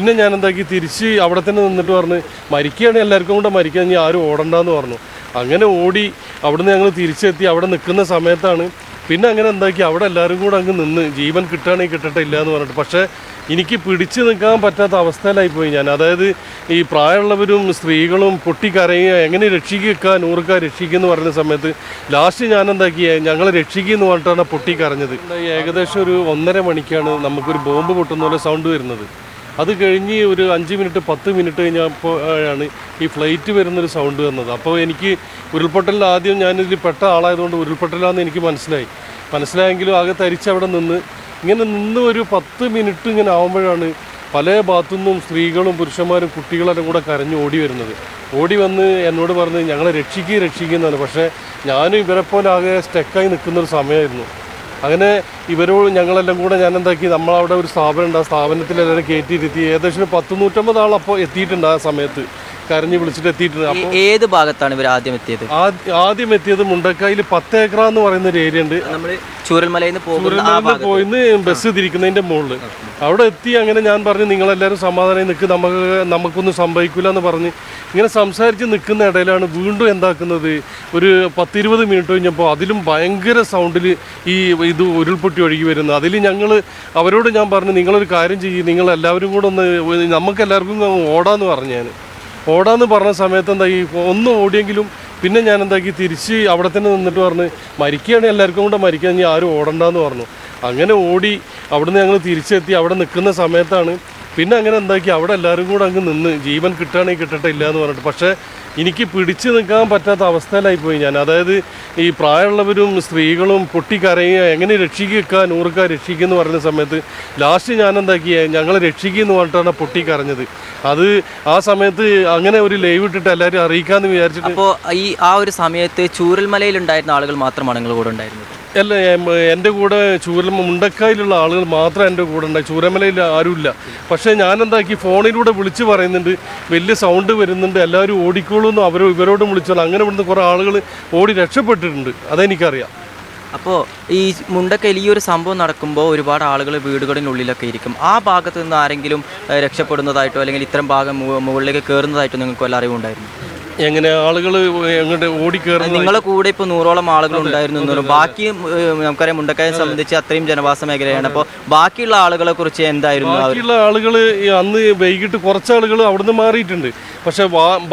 പിന്നെ ഞാൻ എന്താക്കി തിരിച്ച് അവിടെ തന്നെ നിന്നിട്ട് പറഞ്ഞ് മരിക്കുകയാണെങ്കിൽ എല്ലാവർക്കും കൂടെ മരിക്കാൻ ഇനി ആരും ഓടണ്ടെന്ന് പറഞ്ഞു. അങ്ങനെ ഓടി അവിടുന്ന് ഞങ്ങൾ തിരിച്ചെത്തി. അവിടെ നിൽക്കുന്ന സമയത്താണ് പിന്നെ അങ്ങനെ എന്താക്കി അവിടെ എല്ലാവരും കൂടെ അങ്ങ് നിന്ന് ജീവൻ കിട്ടുകയാണെങ്കിൽ കിട്ടട്ടെ ഇല്ല എന്ന് പറഞ്ഞിട്ട്. പക്ഷേ എനിക്ക് പിടിച്ചു നിൽക്കാൻ പറ്റാത്ത അവസ്ഥയിലായിപ്പോയി ഞാൻ. അതായത് ഈ പ്രായമുള്ളവരും സ്ത്രീകളും പൊട്ടിക്കരയുക, എങ്ങനെ രക്ഷിക്കുക, നൂറുക്കാർ രക്ഷിക്കുമെന്ന് പറയുന്ന സമയത്ത് ലാസ്റ്റ് ഞാൻ എന്താക്കി ഞങ്ങൾ രക്ഷിക്കുമെന്ന് പറഞ്ഞിട്ടാണ് പൊട്ടിക്കരഞ്ഞത്. ഏകദേശം ഒരു 1.5 മണിക്കാണ് നമുക്കൊരു ബോംബ് പൊട്ടുന്ന പോലെ സൗണ്ട് വരുന്നത്. അത് കഴിഞ്ഞ് ഒരു 5 മിനിറ്റ് 10 മിനിറ്റ് കഴിഞ്ഞപ്പോഴാണ് ഈ ഫ്ലൈറ്റ് വരുന്നൊരു സൗണ്ട് വന്നത്. അപ്പോൾ എനിക്ക് ഉരുൾപൊട്ടലിൽ ആദ്യം ഞാനിതിൽ പെട്ട ആളായതുകൊണ്ട് ഉരുൾപൊട്ടലാണെന്ന് എനിക്ക് മനസ്സിലായെങ്കിലും ആകെ തരിച്ചവിടെ നിന്ന് ഒരു 10 മിനിറ്റ് ഇങ്ങനെ ആകുമ്പോഴാണ് പല ഭാഗത്തുനിന്നും സ്ത്രീകളും പുരുഷന്മാരും കുട്ടികളെല്ലാം കൂടെ കരഞ്ഞ് ഓടി വരുന്നത്. ഓടി വന്ന് എന്നോട് പറഞ്ഞ് ഞങ്ങളെ രക്ഷിക്കുന്നതാണ്. പക്ഷേ ഞാനും ഇവരെപ്പോലെ ആകെ സ്റ്റക്കായി നിൽക്കുന്നൊരു സമയമായിരുന്നു. അങ്ങനെ ഇവരോട് ഞങ്ങളെല്ലാം കൂടെ ഞാൻ എന്താക്കി നമ്മളവിടെ ഒരു സ്ഥാപനമുണ്ട്, ആ സ്ഥാപനത്തിൽ എല്ലാവരും കയറ്റിയിരുത്തി. ഏകദേശം 100-150 ആൾ അപ്പോൾ എത്തിയിട്ടുണ്ട്. ആ സമയത്ത് കരഞ്ഞ് വിളിച്ചിട്ട് എത്തിയിട്ടുണ്ട്. അപ്പോൾ ഏത് ഭാഗത്താണ് ഇവർ ആദ്യം എത്തിയത്? ആദ്യം എത്തിയത് മുണ്ടക്കായിൽ 10 ഏക്കർ എന്ന് പറയുന്ന ഒരു ഏരിയ ഉണ്ട്. നമ്മൾ ചൂരൽമലയിൽ പോയിന്ന് ബസ് തിരിക്കുന്നതിൻ്റെ മുകളിൽ അവിടെ എത്തി. അങ്ങനെ ഞാൻ പറഞ്ഞു നിങ്ങളെല്ലാവരും സമാധാനം നിൽക്ക്, നമുക്കൊന്നും സംഭവിക്കില്ല എന്ന് പറഞ്ഞ് ഇങ്ങനെ സംസാരിച്ച് നിൽക്കുന്ന ഇടയിലാണ് വീണ്ടും എന്താക്കുന്നത്, ഒരു 10-20 മിനിറ്റ് കഴിഞ്ഞപ്പോൾ അതിലും ഭയങ്കര സൗണ്ടിൽ ഇത് ഉരുൾപൊട്ടി ഒഴുകി വരുന്നത്. അതിൽ അവരോട് ഞാൻ പറഞ്ഞു നിങ്ങളൊരു കാര്യം ചെയ്യും, നിങ്ങളെല്ലാവരും കൂടെ നമുക്കെല്ലാവർക്കും ഓടാന്ന് പറഞ്ഞു. ഞാൻ ഓടാന്ന് പറഞ്ഞ സമയത്ത് ഒന്ന് ഓടിയെങ്കിലും പിന്നെ ഞാൻ എന്താക്കി തിരിച്ച് അവിടെ തന്നെ നിന്നിട്ട് പറഞ്ഞ് മരിക്കുകയാണെങ്കിൽ എല്ലാവർക്കും കൂടെ മരിക്കാൻ ഇനി ആരും ഓടണ്ടെന്ന് പറഞ്ഞു. അങ്ങനെ ഓടി അവിടുന്ന് ഞങ്ങൾ തിരിച്ചെത്തി. അവിടെ നിൽക്കുന്ന സമയത്താണ് പിന്നെ അങ്ങനെ എന്താക്കി അവിടെ എല്ലാവരും കൂടെ അങ്ങ് നിന്ന് ജീവൻ കിട്ടുകയാണെങ്കിൽ കിട്ടട്ടെ ഇല്ല എന്ന് പറഞ്ഞിട്ട്. പക്ഷേ എനിക്ക് പിടിച്ചു നിൽക്കാൻ പറ്റാത്ത അവസ്ഥയിലായിപ്പോയി ഞാൻ. അതായത് ഈ പ്രായമുള്ളവരും സ്ത്രീകളും പൊട്ടിക്കരയുക, എങ്ങനെ രക്ഷിക്കുക, നൂറുക്കാർ രക്ഷിക്കുമെന്ന് പറയുന്ന സമയത്ത് ലാസ്റ്റ് ഞാൻ എന്താക്കി ഞങ്ങളെ രക്ഷിക്കുമെന്ന് പറഞ്ഞിട്ടാണ് പൊട്ടിക്കരഞ്ഞത്. അത് ആ സമയത്ത് അങ്ങനെ ഒരു ലൈവ് ഇട്ടിട്ട് എല്ലാവരും അറിയിക്കാമെന്ന് വിചാരിച്ചിട്ട്. അപ്പോൾ ആ ഒരു സമയത്ത് ചൂരൽമലയിൽ ഉണ്ടായിരുന്ന ആളുകൾ മാത്രമാണ് നിങ്ങൾ കൂടെ ഉണ്ടായിരുന്നത്? അല്ല, എൻ്റെ കൂടെ മുണ്ടക്കായിലുള്ള ആളുകൾ മാത്രം എൻ്റെ കൂടെ ഉണ്ടായി. ചൂരമലയിൽ ആരുമില്ല. പക്ഷേ ഞാൻ എന്താക്കി ഫോണിലൂടെ വിളിച്ച് പറയുന്നുണ്ട്, വലിയ സൗണ്ട് വരുന്നുണ്ട്, എല്ലാവരും ഓടിക്കോളൂ എന്ന് ഇവരോടും വിളിച്ചോളൂ. അങ്ങനെ ഇവിടുന്ന് കുറേ ആളുകൾ ഓടി രക്ഷപ്പെട്ടിട്ടുണ്ട്, അതെനിക്കറിയാം. അപ്പോൾ ഈ മുണ്ടക്കയിൽ ഈ ഒരു സംഭവം നടക്കുമ്പോൾ ഒരുപാട് ആളുകൾ വീടുകളിനുള്ളിലൊക്കെ ഇരിക്കും. ആ ഭാഗത്ത് നിന്ന് ആരെങ്കിലും രക്ഷപ്പെടുന്നതായിട്ടോ അല്ലെങ്കിൽ ഇത്തരം ഭാഗം മുകളിലേക്ക് കയറുന്നതായിട്ടോ നിങ്ങൾക്ക് വല്ല അറിവുണ്ടായിരുന്നു? എങ്ങനെ ആളുകൾ എങ്ങോട്ട് ഓടിക്കയറുന്നത്? നിങ്ങളെ കൂടെ ഇപ്പോൾ 100ഓളം ആളുകൾ ഉണ്ടായിരുന്നു. ബാക്കി നമുക്കറിയാം മുണ്ടക്കയെ സംബന്ധിച്ച് അത്രയും ജനവാസ മേഖലയാണ്. അപ്പോൾ ബാക്കിയുള്ള ആളുകളെ കുറിച്ച് എന്തായിരുന്നു? ബാക്കിയുള്ള ആളുകൾ അന്ന് വൈകിട്ട് കുറച്ചാളുകൾ അവിടുന്ന് മാറിയിട്ടുണ്ട്. പക്ഷെ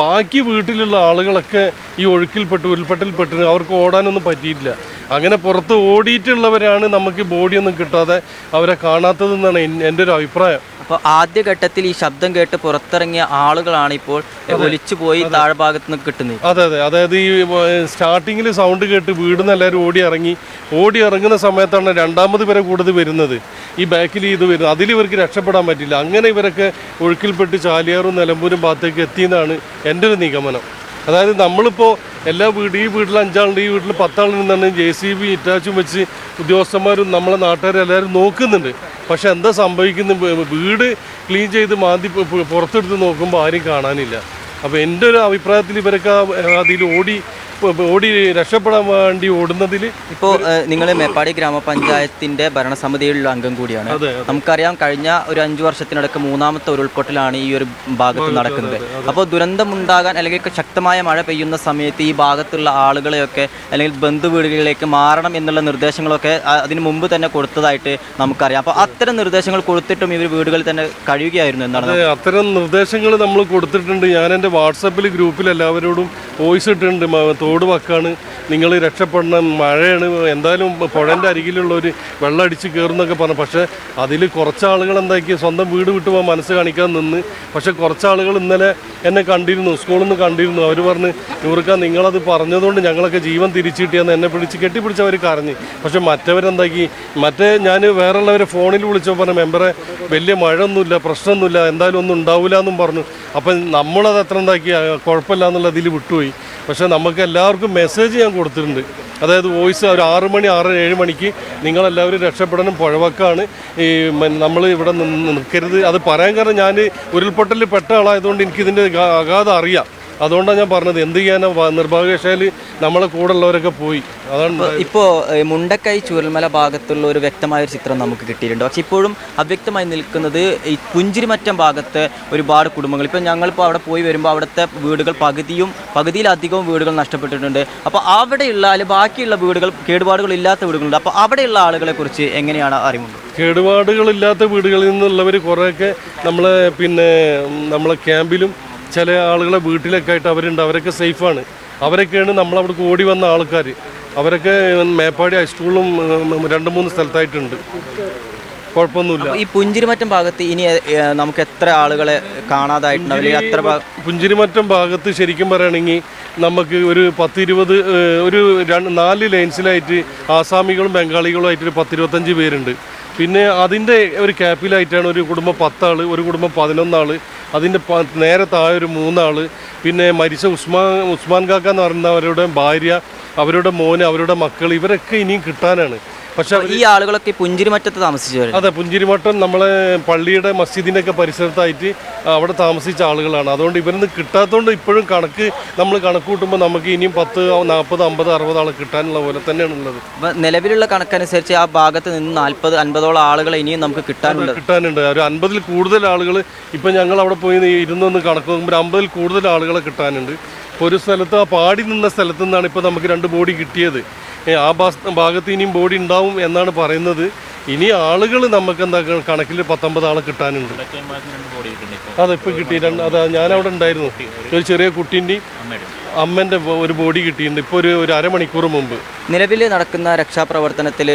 ബാക്കി വീട്ടിലുള്ള ആളുകളൊക്കെ ഈ ഉരുൾപൊട്ടലിൽപ്പെട്ട് അവർക്ക് ഓടാനൊന്നും പറ്റിയിട്ടില്ല. അങ്ങനെ പുറത്ത് ഓടിയിട്ടുള്ളവരാണ് നമുക്ക് ബോഡിയൊന്നും കിട്ടാതെ അവരെ കാണാത്തതെന്നാണ് എൻ്റെ ഒരു അഭിപ്രായം. അപ്പോൾ ആദ്യഘട്ടത്തിൽ ഈ ശബ്ദം കേട്ട് പുറത്തിറങ്ങിയ ആളുകളാണ് ഇപ്പോൾ ഒലിച്ചു പോയി താഴ്ഭാഗത്ത് നിന്ന് കിട്ടുന്നത്. അതെ, അതായത് ഈ സ്റ്റാർട്ടിങ്ങിൽ സൗണ്ട് കേട്ട് വീടിന്ന് എല്ലാവരും ഓടി ഇറങ്ങുന്ന സമയത്താണ് രണ്ടാമത് പേരെ കൂടുതൽ വരുന്നത്. ഈ ബാക്കിൽ ഇത് വരുന്നത്, അതിൽ ഇവർക്ക് രക്ഷപ്പെടാൻ പറ്റില്ല. അങ്ങനെ ഇവരൊക്കെ ഒഴുക്കിൽപ്പെട്ട് ചാലിയാറും നിലമ്പൂരും ഭാഗത്തേക്ക് എത്തിയെന്നാണ് എൻ്റെ ഒരു നിഗമനം. അതായത് നമ്മളിപ്പോൾ ഈ വീട്ടിൽ 5 ആളുണ്ട്, ഈ വീട്ടിൽ 10 ആളുണ്ടെന്നാണ് JCB ഇറ്റാച്ചും വെച്ച് ഉദ്യോഗസ്ഥന്മാരും നമ്മളെ നാട്ടുകാരും എല്ലാവരും നോക്കുന്നുണ്ട്. പക്ഷെ എന്താ സംഭവിക്കുന്നത്, വീട് ക്ലീൻ ചെയ്ത് മാന്തി പുറത്തെടുത്ത് നോക്കുമ്പോൾ ആരും കാണാനില്ല. അപ്പോൾ എൻ്റെ ഒരു അഭിപ്രായത്തിൽ ഇവരൊക്കെ അതിൽ ഓടി രക്ഷപ്പെടാൻ വേണ്ടി ഓടുന്നതിൽ. ഇപ്പോൾ നിങ്ങൾ മേപ്പാടി ഗ്രാമപഞ്ചായത്തിൻ്റെ ഭരണസമിതിയിലുള്ള അംഗം കൂടിയാണ്. നമുക്കറിയാം കഴിഞ്ഞ ഒരു 5 വർഷത്തിനിടയ്ക്ക് 3ാമത്തെ ഉരുൾപൊട്ടലാണ് ഈ ഒരു ഭാഗത്ത് നടക്കുന്നത്. അപ്പോൾ ദുരന്തമുണ്ടാകാൻ അല്ലെങ്കിൽ ശക്തമായ മഴ പെയ്യുന്ന സമയത്ത് ഈ ഭാഗത്തുള്ള ആളുകളെയൊക്കെ അല്ലെങ്കിൽ ബന്ധുവീടുകളിലേക്ക് മാറണം എന്നുള്ള നിർദ്ദേശങ്ങളൊക്കെ അതിന് മുമ്പ് തന്നെ കൊടുത്തതായിട്ട് നമുക്കറിയാം. അപ്പോൾ അത്തരം നിർദ്ദേശങ്ങൾ കൊടുത്തിട്ടും ഇവർ വീടുകളിൽ തന്നെ കഴിയുകയായിരുന്നു എന്നാണ്. അത്തരം നിർദ്ദേശങ്ങൾ നമ്മൾ കൊടുത്തിട്ടുണ്ട്. ഞാൻ എൻ്റെ വാട്സാപ്പിൽ ഗ്രൂപ്പിൽ എല്ലാവരോടും വോയിസ് ഇട്ടിട്ടുണ്ട്. തോട് വക്കാണ്, നിങ്ങൾ രക്ഷപ്പെടണം, മഴയാണ്, എന്തായാലും പുഴൻ്റെ അരികിലുള്ളവർ വെള്ളം അടിച്ച് കയറുന്നൊക്കെ പറഞ്ഞു. പക്ഷേ അതിൽ കുറച്ചാളുകൾ എന്താക്കി സ്വന്തം വീട് വിട്ടു പോകാൻ മനസ്സ് കാണിക്കാൻ നിന്ന്. പക്ഷേ കുറച്ചാളുകൾ ഇന്നലെ എന്നെ കണ്ടിരുന്നു, സ്കൂളിൽ നിന്ന് കണ്ടിരുന്നു. അവർ പറഞ്ഞ് നൂറുക്ക നിങ്ങളത് പറഞ്ഞതുകൊണ്ട് ഞങ്ങളൊക്കെ ജീവൻ തിരിച്ചു കിട്ടിയെന്ന് എന്നെ കെട്ടിപ്പിടിച്ച് അവർ കരഞ്ഞ്. പക്ഷെ മറ്റവരെന്താക്കി ഞാൻ വേറെയുള്ളവരെ ഫോണിൽ വിളിച്ചപ്പോൾ പറഞ്ഞു മെമ്പറെ വലിയ മഴയൊന്നുമില്ല, പ്രശ്നമൊന്നുമില്ല, എന്തായാലും ഒന്നും ഉണ്ടാവില്ല എന്നും പറഞ്ഞു. അപ്പം നമ്മളത് എത്ര എന്താക്കി കുഴപ്പമില്ല എന്നുള്ളതിൽ വിട്ടുപോയി. പക്ഷേ നമുക്ക് എല്ലാവർക്കും മെസ്സേജ് ഞാൻ കൊടുത്തിട്ടുണ്ട്. അതായത് വോയിസ് ഒരു 6 മണി 6-7 മണിക്ക് നിങ്ങളെല്ലാവരും രക്ഷപ്പെടണം, പുഴവക്കാണ്, നമ്മൾ ഇവിടെ നിൽക്കരുത്. അത് പറയാൻ കാരണം ഞാൻ ഉരുൾപൊട്ടലിൽ പെട്ട ആളായതുകൊണ്ട് എനിക്കിതിൻ്റെ അഗാധം അറിയാം. അതുകൊണ്ടാണ് ഞാൻ പറഞ്ഞത് എന്ത് ചെയ്യാനാ, നിർഭാഗ്യവശാൽ നമ്മളെ കൂടെ ഉള്ളവരൊക്കെ പോയി. അതാണ് ഇപ്പോൾ മുണ്ടക്കൈ ചൂരൽമല ഭാഗത്തുള്ള ഒരു വ്യക്തമായ ഒരു ചിത്രം നമുക്ക് കിട്ടിയിട്ടുണ്ട്. പക്ഷെ ഇപ്പോഴും അവ്യക്തമായി നിൽക്കുന്നത് ഈ പുഞ്ചിരിമറ്റം ഭാഗത്ത് ഒരുപാട് കുടുംബങ്ങൾ. ഇപ്പം ഞങ്ങളിപ്പോൾ അവിടെ പോയി വരുമ്പോൾ അവിടുത്തെ വീടുകൾ പകുതിയിലധികവും വീടുകൾ നഷ്ടപ്പെട്ടിട്ടുണ്ട്. അപ്പോൾ അവിടെയുള്ള അല്ലെങ്കിൽ ബാക്കിയുള്ള വീടുകൾ കേടുപാടുകൾ ഇല്ലാത്ത വീടുകളുണ്ട്. അപ്പോൾ അവിടെയുള്ള ആളുകളെ കുറിച്ച് എങ്ങനെയാണ് അറിവുണ്ട്? കേടുപാടുകളില്ലാത്ത വീടുകളിൽ നിന്നുള്ളവർ കുറേയൊക്കെ നമ്മളെ ക്യാമ്പിലും ചില ആളുകളെ വീട്ടിലൊക്കെ ആയിട്ട് അവരുണ്ട്. അവരൊക്കെ സേഫാണ്. അവരൊക്കെയാണ് നമ്മളവിടെ ഓടി വന്ന ആൾക്കാർ. അവരൊക്കെ മേപ്പാടി ഹൈസ്കൂളിലും 2-3 സ്ഥലത്തായിട്ടുണ്ട്. കുഴപ്പമൊന്നുമില്ല. ഈ പുഞ്ചിരിമറ്റം ഭാഗത്ത് ഇനി നമുക്ക് എത്ര ആളുകളെ കാണാതായിട്ടുണ്ടാവില്ല? എത്ര പുഞ്ചിരിമറ്റം ഭാഗത്ത് ശരിക്കും പറയുകയാണെങ്കിൽ നമുക്ക് ഒരു 10-20 ഒരു 4 ലൈൻസിലായിട്ട് ആസാമികളും ബംഗാളികളും ആയിട്ട് ഒരു 10-25 പേരുണ്ട്. പിന്നെ അതിൻ്റെ ഒരു ക്യാപ്പിലായിട്ടാണ് ഒരു കുടുംബം 10 ആൾ, ഒരു കുടുംബം 11 ആൾ, അതിൻ്റെ നേരെ താഴെ ഒരു 3 ആൾ, പിന്നെ മരിച്ച ഉസ്മാൻ കാക്ക എന്ന് പറയുന്നവരുടെ ഭാര്യ, അവരുടെ മോന്, അവരുടെ മക്കൾ, ഇവരൊക്കെ ഇനിയും കിട്ടാനാണ്. പക്ഷെ ഈ ആളുകളൊക്കെ പുഞ്ചിരിമറ്റത്ത് താമസിച്ചവർ. അതെ, പുഞ്ചിരിമറ്റം നമ്മളെ പള്ളിയുടെ മസ്ജിദിൻ്റെ ഒക്കെ പരിസരത്തായിട്ട് അവിടെ താമസിച്ച ആളുകളാണ്. അതുകൊണ്ട് ഇവരൊന്നും കിട്ടാത്തതുകൊണ്ട് ഇപ്പോഴും നമ്മൾ കണക്ക് കൂട്ടുമ്പോൾ നമുക്ക് ഇനിയും 10, 40, 50, 60 ആളെ കിട്ടാനുള്ള പോലെ തന്നെയാണ് ഉള്ളത്. നിലവിലുള്ള കണക്കനുസരിച്ച് ആ ഭാഗത്ത് നിന്ന് 40-50ഓളം ആളുകളെ ഇനിയും നമുക്ക് കിട്ടാനുണ്ട്. ഒരു 50-ൽ കൂടുതൽ ആളുകൾ ഇപ്പം ഞങ്ങൾ അവിടെ പോയി ഇരുന്നൊന്ന് കണക്ക് നോക്കുമ്പോൾ 50-ൽ കൂടുതൽ ആളുകളെ കിട്ടാനുണ്ട്. ഒരു സ്ഥലത്ത് ആ പാടി നിന്ന സ്ഥലത്തു നിന്നാണ് ഇപ്പോൾ നമുക്ക് 2 ബോഡി കിട്ടിയത്. ആ ഭാഗത്ത് ഇനിയും ബോഡി ഉണ്ടാവും എന്നാണ് പറയുന്നത്. ഇനി ആളുകൾ നമുക്ക് എന്താ കണക്കിൽ 19 ആളെ കിട്ടാനുണ്ട്. അതിപ്പോൾ കിട്ടിയിട്ടുണ്ട്. അതാ ഞാനവിടെ ഉണ്ടായിരുന്നു. ഒരു ചെറിയ കുട്ടീൻ്റെയും അമ്മൻ്റെ ഒരു ബോഡി കിട്ടിയിട്ടുണ്ട് ഇപ്പോൾ ഒരു അരമണിക്കൂർ മുമ്പ്. നിലവിൽ നടക്കുന്ന രക്ഷാപ്രവർത്തനത്തിൽ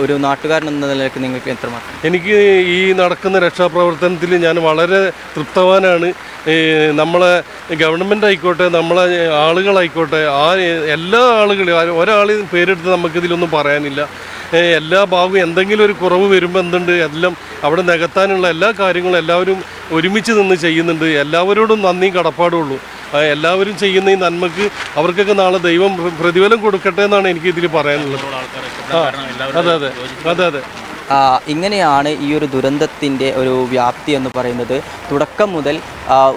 ഒരു നാട്ടുകാരൻ എന്ന നിലയ്ക്ക് നിങ്ങൾക്ക് എത്രമാത്രം? എനിക്ക് ഈ നടക്കുന്ന രക്ഷാപ്രവർത്തനത്തിൽ ഞാൻ വളരെ തൃപ്തവാനാണ്. നമ്മളെ ഗവൺമെൻറ് ആയിക്കോട്ടെ, നമ്മളെ ആളുകളായിക്കോട്ടെ, എല്ലാ ആളുകളും ഒരാളെയും പേരെടുത്ത് നമുക്കിതിലൊന്നും പറയാനില്ല. എല്ലാ ഭാഗവും എന്തെങ്കിലും ഒരു കുറവ് വരുമ്പോൾ എന്തുണ്ട്, എല്ലാം അവിടെ നികത്താനുള്ള എല്ലാ കാര്യങ്ങളും എല്ലാവരും ഒരുമിച്ച് നിന്ന് ചെയ്യുന്നുണ്ട്. എല്ലാവരോടും നന്ദിയും കടപ്പാടുള്ളൂ. എല്ലാവരും ചെയ്യുന്ന ഈ നന്മക്ക് അവർക്കൊക്കെ നാളെ ദൈവം പ്രതിഫലം കൊടുക്കട്ടെ എന്നാണ് എനിക്ക് ഇതിൽ പറയാനുള്ളത്. അതെ. ഇങ്ങനെയാണ് ഈ ഒരു ദുരന്തത്തിൻ്റെ ഒരു വ്യാപ്തി എന്ന് പറയുന്നത്. തുടക്കം മുതൽ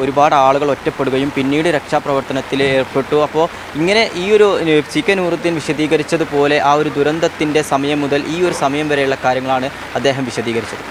ഒരുപാട് ആളുകൾ ഒറ്റപ്പെടുകയും പിന്നീട് രക്ഷാപ്രവർത്തനത്തിൽ ഏർപ്പെട്ടു. അപ്പോൾ ഇങ്ങനെ ഈ ഒരു CK നൂറുദ്ദീൻ വിശദീകരിച്ചതുപോലെ ആ ഒരു ദുരന്തത്തിൻ്റെ സമയം മുതൽ ഈ ഒരു സമയം വരെയുള്ള കാര്യങ്ങളാണ് അദ്ദേഹം വിശദീകരിച്ചത്.